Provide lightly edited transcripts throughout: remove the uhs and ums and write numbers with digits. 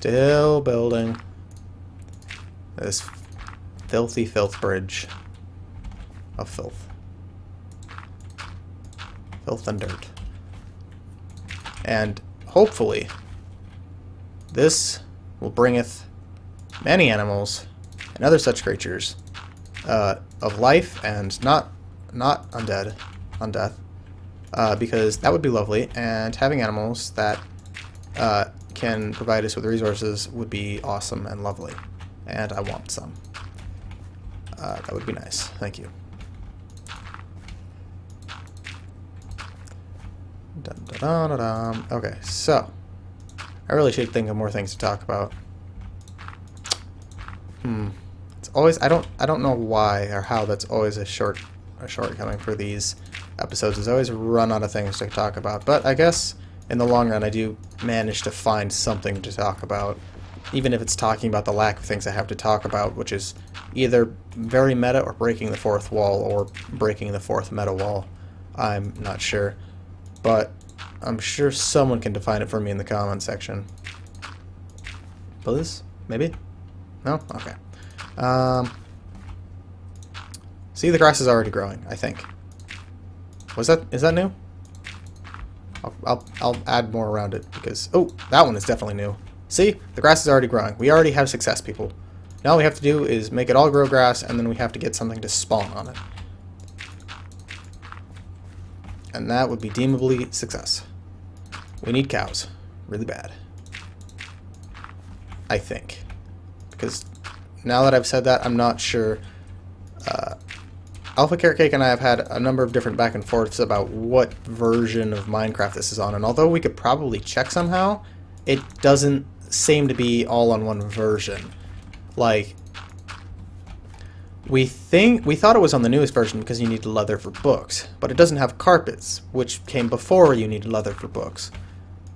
Still building this filthy filth bridge of filth. Filth and dirt. And hopefully this will bringeth many animals and other such creatures of life and not undead, because that would be lovely, and having animals that can provide us with resources would be awesome and lovely, and I want some. That would be nice. Thank you. Dun, dun, dun, dun, dun. Okay, so I really should think of more things to talk about. It's always I don't know why or how that's always a shortcoming for these episodes. Is always run out of things to talk about. But I guess in the long run I do manage to find something to talk about, even if it's talking about the lack of things I have to talk about, which is either very meta or breaking the fourth wall or breaking the fourth meta wall. I'm not sure, but I'm sure someone can define it for me in the comment section. Please? Maybe? No? Okay. See, the grass is already growing, I think. Is that new? I'll add more around it because, oh, that one is definitely new. See, the grass is already growing. We already have success, people. Now all we have to do is make it all grow grass, and then we have to get something to spawn on it. And that would be deemably success. We need cows. Really bad. I think. Because now that I've said that, I'm not sure. Alpha Carrot Cake and I have had a number of different back and forths about what version of Minecraft this is on, and although we could probably check somehow, it doesn't seem to be all on one version. Like, we thought it was on the newest version because you need leather for books, but it doesn't have carpets, which came before you needed leather for books.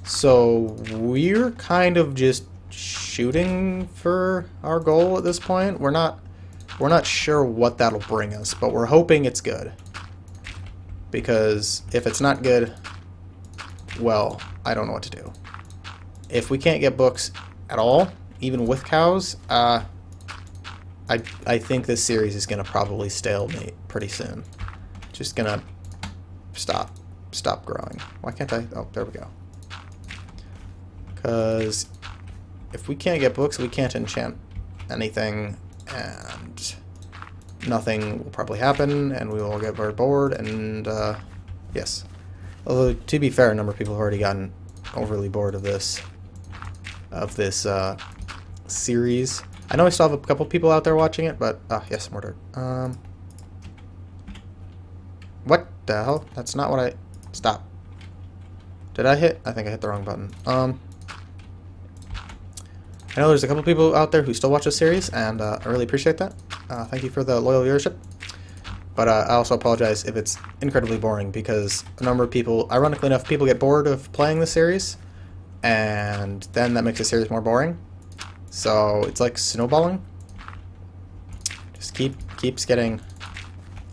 So we're kind of just shooting for our goal at this point. We're not sure what that'll bring us, but we're hoping it's good. Because if it's not good, well, I don't know what to do. If we can't get books at all, even with cows, I think this series is going to probably stalemate pretty soon. Just going to stop growing. Why can't I? Oh, there we go. Because if we can't get books, we can't enchant anything, and nothing will probably happen, and we will get very bored, and yes. Although, to be fair, a number of people have already gotten overly bored of this series. I know I still have a couple people out there watching it, but yes, more dirt. What the hell? That's not what I... Stop. Did I hit? I think I hit the wrong button. I know there's a couple people out there who still watch this series, and I really appreciate that. Thank you for the loyal viewership. But I also apologize if it's incredibly boring, because a number of people, ironically enough, people get bored of playing the series, and then that makes the series more boring. So it's like snowballing. Just keeps getting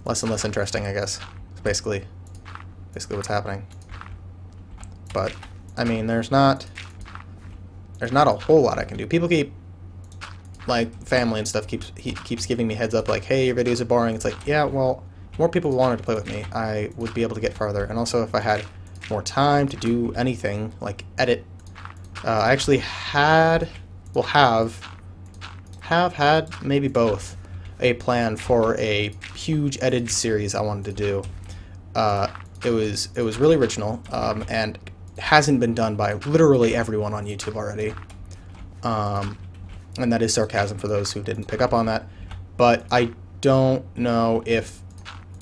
less and less interesting, I guess. It's basically what's happening. But I mean, there's not a whole lot I can do. People keep, like, family and stuff keeps giving me heads up, like, hey, your videos are boring. It's like, yeah, well, if more people wanted to play with me, I would be able to get farther. And also, if I had more time to do anything, like edit, I actually have had, maybe both, a plan for a huge edited series I wanted to do. It was really original, and hasn't been done by literally everyone on YouTube already. And that is sarcasm for those who didn't pick up on that. But I don't know if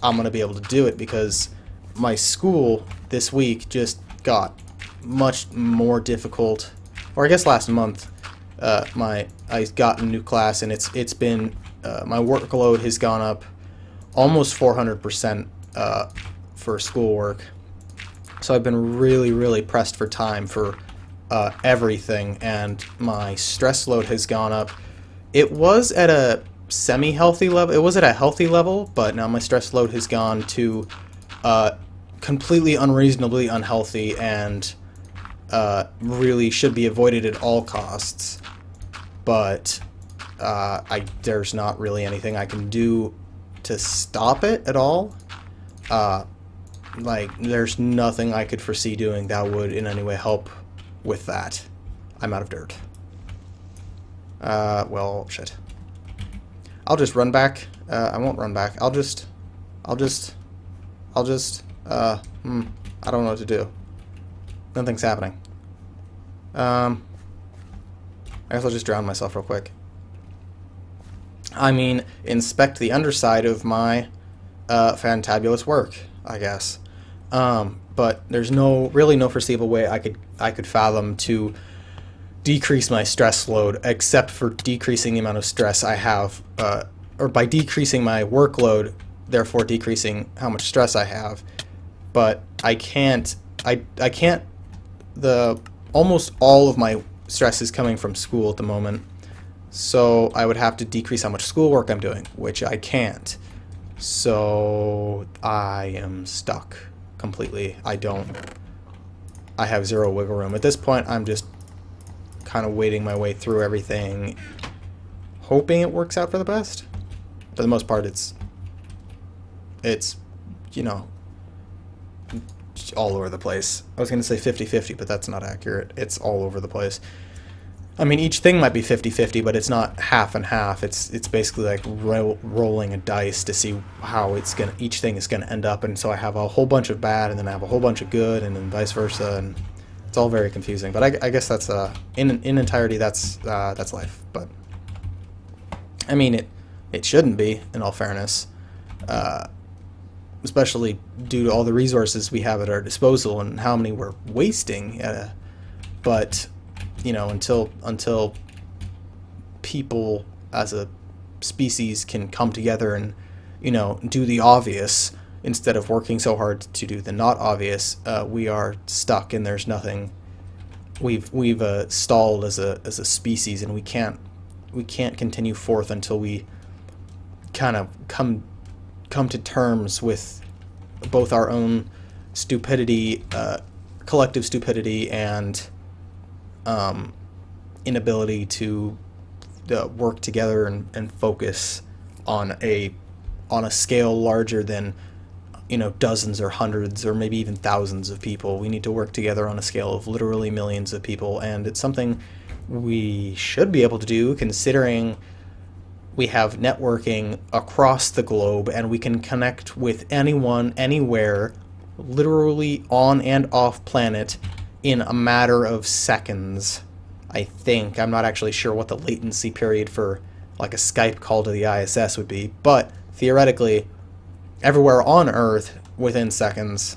I'm going to be able to do it, because my school this week just got much more difficult. Or I guess last month, I got a new class, and it's been my workload has gone up almost 400% for schoolwork. So I've been really pressed for time for everything, and my stress load has gone up. It was at a semi-healthy level. It was at a healthy level, but now my stress load has gone to completely unreasonably unhealthy, and really should be avoided at all costs. But there's not really anything I can do to stop it at all. Like, there's nothing I could foresee doing that would in any way help with that. I'm out of dirt. Well, shit. I'll just run back. I won't run back. I'll just, I don't know what to do. Nothing's happening. I guess I'll just drown myself real quick. I mean, inspect the underside of my fantabulous work, I guess. But there's really no foreseeable way I could fathom to decrease my stress load, except for decreasing the amount of stress I have, or by decreasing my workload, therefore decreasing how much stress I have. But I can't. Almost all of my stress is coming from school at the moment, so I would have to decrease how much schoolwork I'm doing, which I can't. So I am stuck completely. I have zero wiggle room. At this point, I'm just kind of wading my way through everything, hoping it works out for the best. For the most part, it's you know, all over the place. I was going to say 50-50, but that's not accurate. It's all over the place. I mean, each thing might be 50-50, but it's not half and half. It's basically like rolling a dice to see how each thing is gonna end up. And so I have a whole bunch of bad, and then I have a whole bunch of good, and then vice versa, and it's all very confusing. But I guess that's in entirety that's life. But I mean, it shouldn't be, in all fairness, especially due to all the resources we have at our disposal and how many we're wasting. But you know, until people as a species can come together and, you know, do the obvious instead of working so hard to do the not obvious, we are stuck, and there's nothing. We've stalled as a species, and we can't continue forth until we kind of come to terms with both our own stupidity, collective stupidity, and inability to work together and focus on a scale larger than, you know, dozens or hundreds or maybe even thousands of people. We need to work together on a scale of literally millions of people, and it's something we should be able to do, considering we have networking across the globe and we can connect with anyone, anywhere, literally on and off planet in a matter of seconds, I think. I'm not actually sure what the latency period for like a Skype call to the ISS would be, but theoretically, everywhere on Earth within seconds,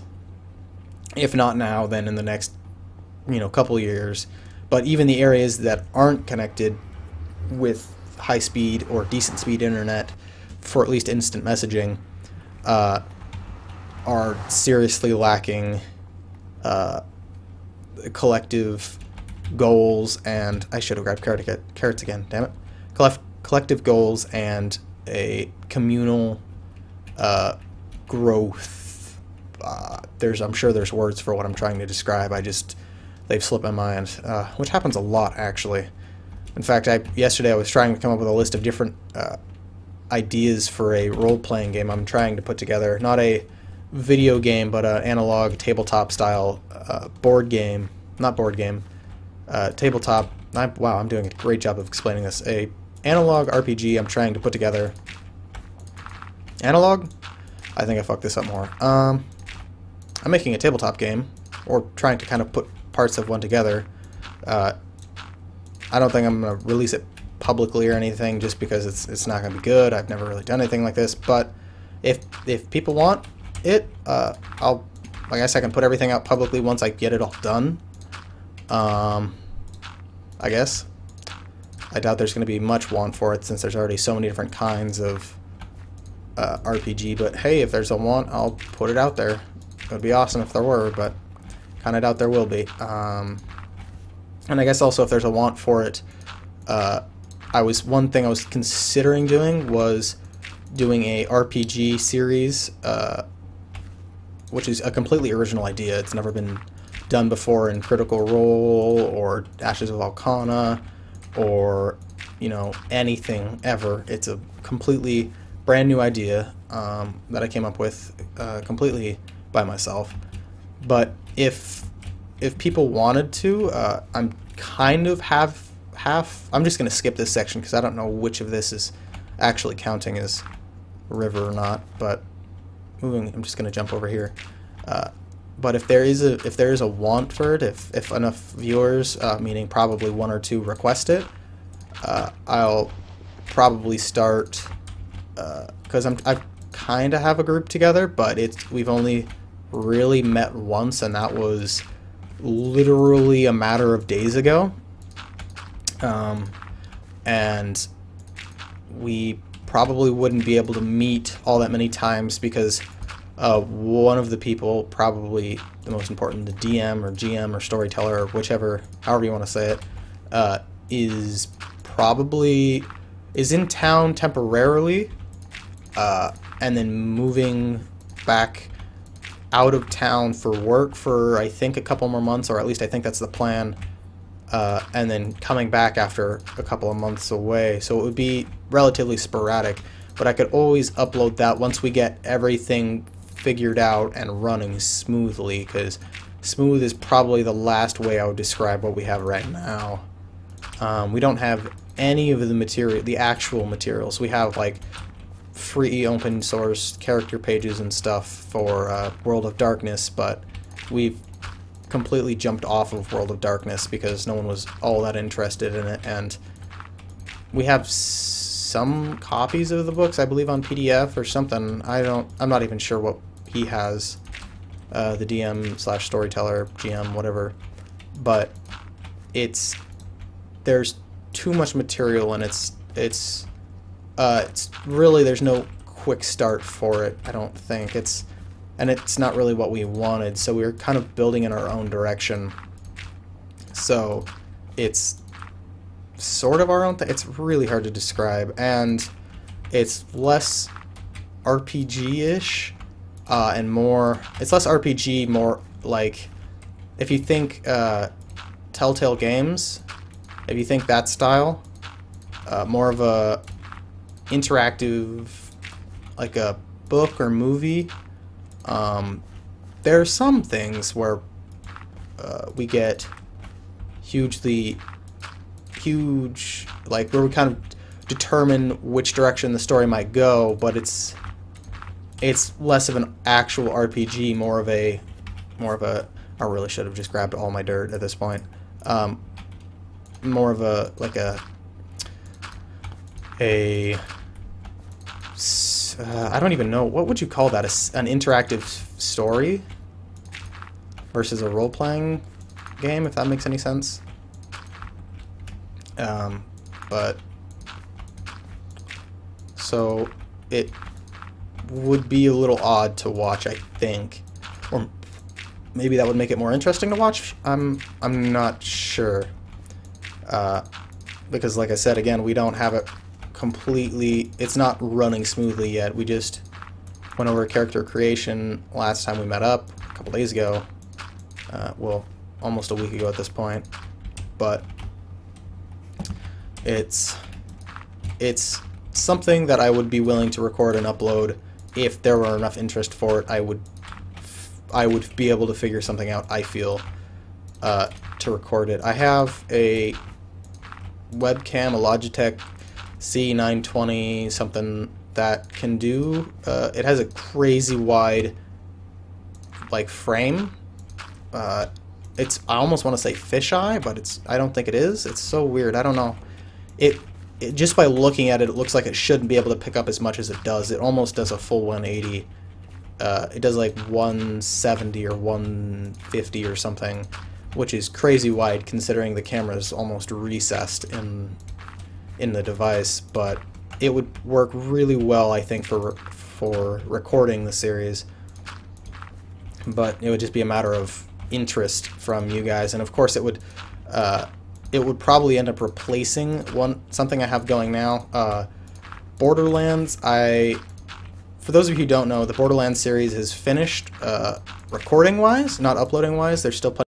if not now, then in the next, you know, couple years. But even the areas that aren't connected with high-speed or decent-speed internet for at least instant messaging are seriously lacking collective goals, and I should have grabbed carrots again, damn it. Collective goals and a communal growth. I'm sure there's words for what I'm trying to describe. They've slipped my mind, which happens a lot, actually. In fact, yesterday I was trying to come up with a list of different ideas for a role-playing game I'm trying to put together. Not a video game, but an analog tabletop style board game. Not board game. Tabletop. Wow, I'm doing a great job of explaining this. A analog RPG I'm trying to put together. Analog? I think I fucked this up more. I'm making a tabletop game, or trying to kind of put parts of one together. I don't think I'm going to release it publicly or anything, just because it's not going to be good. I've never really done anything like this, but if people want it, I guess I can put everything out publicly once I get it all done. I guess. I doubt there's going to be much want for it, since there's already so many different kinds of RPG, but hey, if there's a want, I'll put it out there. It would be awesome if there were, but kind of doubt there will be. And I guess also if there's a want for it, one thing I was considering doing was doing a RPG series, which is a completely original idea. It's never been done before in Critical Role or Ashes of Valkana or, you know, anything ever. It's a completely brand new idea that I came up with completely by myself. But if people wanted to, I'm kind of half. I'm just going to skip this section because I don't know which of this is actually counting as river or not. But I'm just going to jump over here. But if there is a want for it, if enough viewers, meaning probably 1 or 2, request it, I'll probably start, because I kind of have a group together, but we've only really met once, and that was literally a matter of days ago. And we probably wouldn't be able to meet all that many times because one of the people, probably the most important, the DM or GM or storyteller or whichever, however you want to say it, is in town temporarily, and then moving back out of town for work for I think a couple more months, or at least I think that's the plan, and then coming back after a couple of months away. So it would be relatively sporadic, but I could always upload that once we get everything figured out and running smoothly, because smooth is probably the last way I would describe what we have right now. We don't have any of the actual materials. We have like free open source character pages and stuff for World of Darkness, but we've completely jumped off of World of Darkness because no one was all that interested in it, and we have some copies of the books, I believe, on PDF or something. I'm not even sure what he has, the DM / storyteller, GM, whatever, but there's too much material, and it's really, there's no quick start for it, I don't think. It's not really what we wanted, so we were kind of building in our own direction. So it's sort of our own thing. It's really hard to describe, and it's less RPG-ish, and more, it's less RPG, more like, if you think Telltale Games, if you think that style, more of a interactive, like a book or movie. There are some things where we get huge, like where we kind of determine which direction the story might go, but it's less of an actual RPG, more of a I really should have just grabbed all my dirt at this point. More of a, like I don't even know, what would you call that? An interactive story versus a role-playing game, if that makes any sense. But so it would be a little odd to watch, I think, or maybe that would make it more interesting to watch. I'm not sure, because like I said, again, we don't have it completely, it's not running smoothly yet. We just went over character creation last time we met up a couple days ago, well, almost a week ago at this point, but it's something that I would be willing to record and upload if there were enough interest for it. I would be able to figure something out, I feel, to record it. I have a webcam, a Logitech C920 something that can do, it has a crazy wide like frame. It's, I almost want to say fisheye, but I don't think it is. It's so weird. I don't know. It just by looking at it, it looks like it shouldn't be able to pick up as much as it does. It almost does a full 180. It does like 170 or 150 or something, which is crazy wide considering the camera is almost recessed in the device. But it would work really well, I think, for recording the series. But it would just be a matter of interest from you guys, and of course it would probably end up replacing something I have going now. Borderlands, for those of you who don't know, the Borderlands series is finished recording wise, not uploading wise. There's still plenty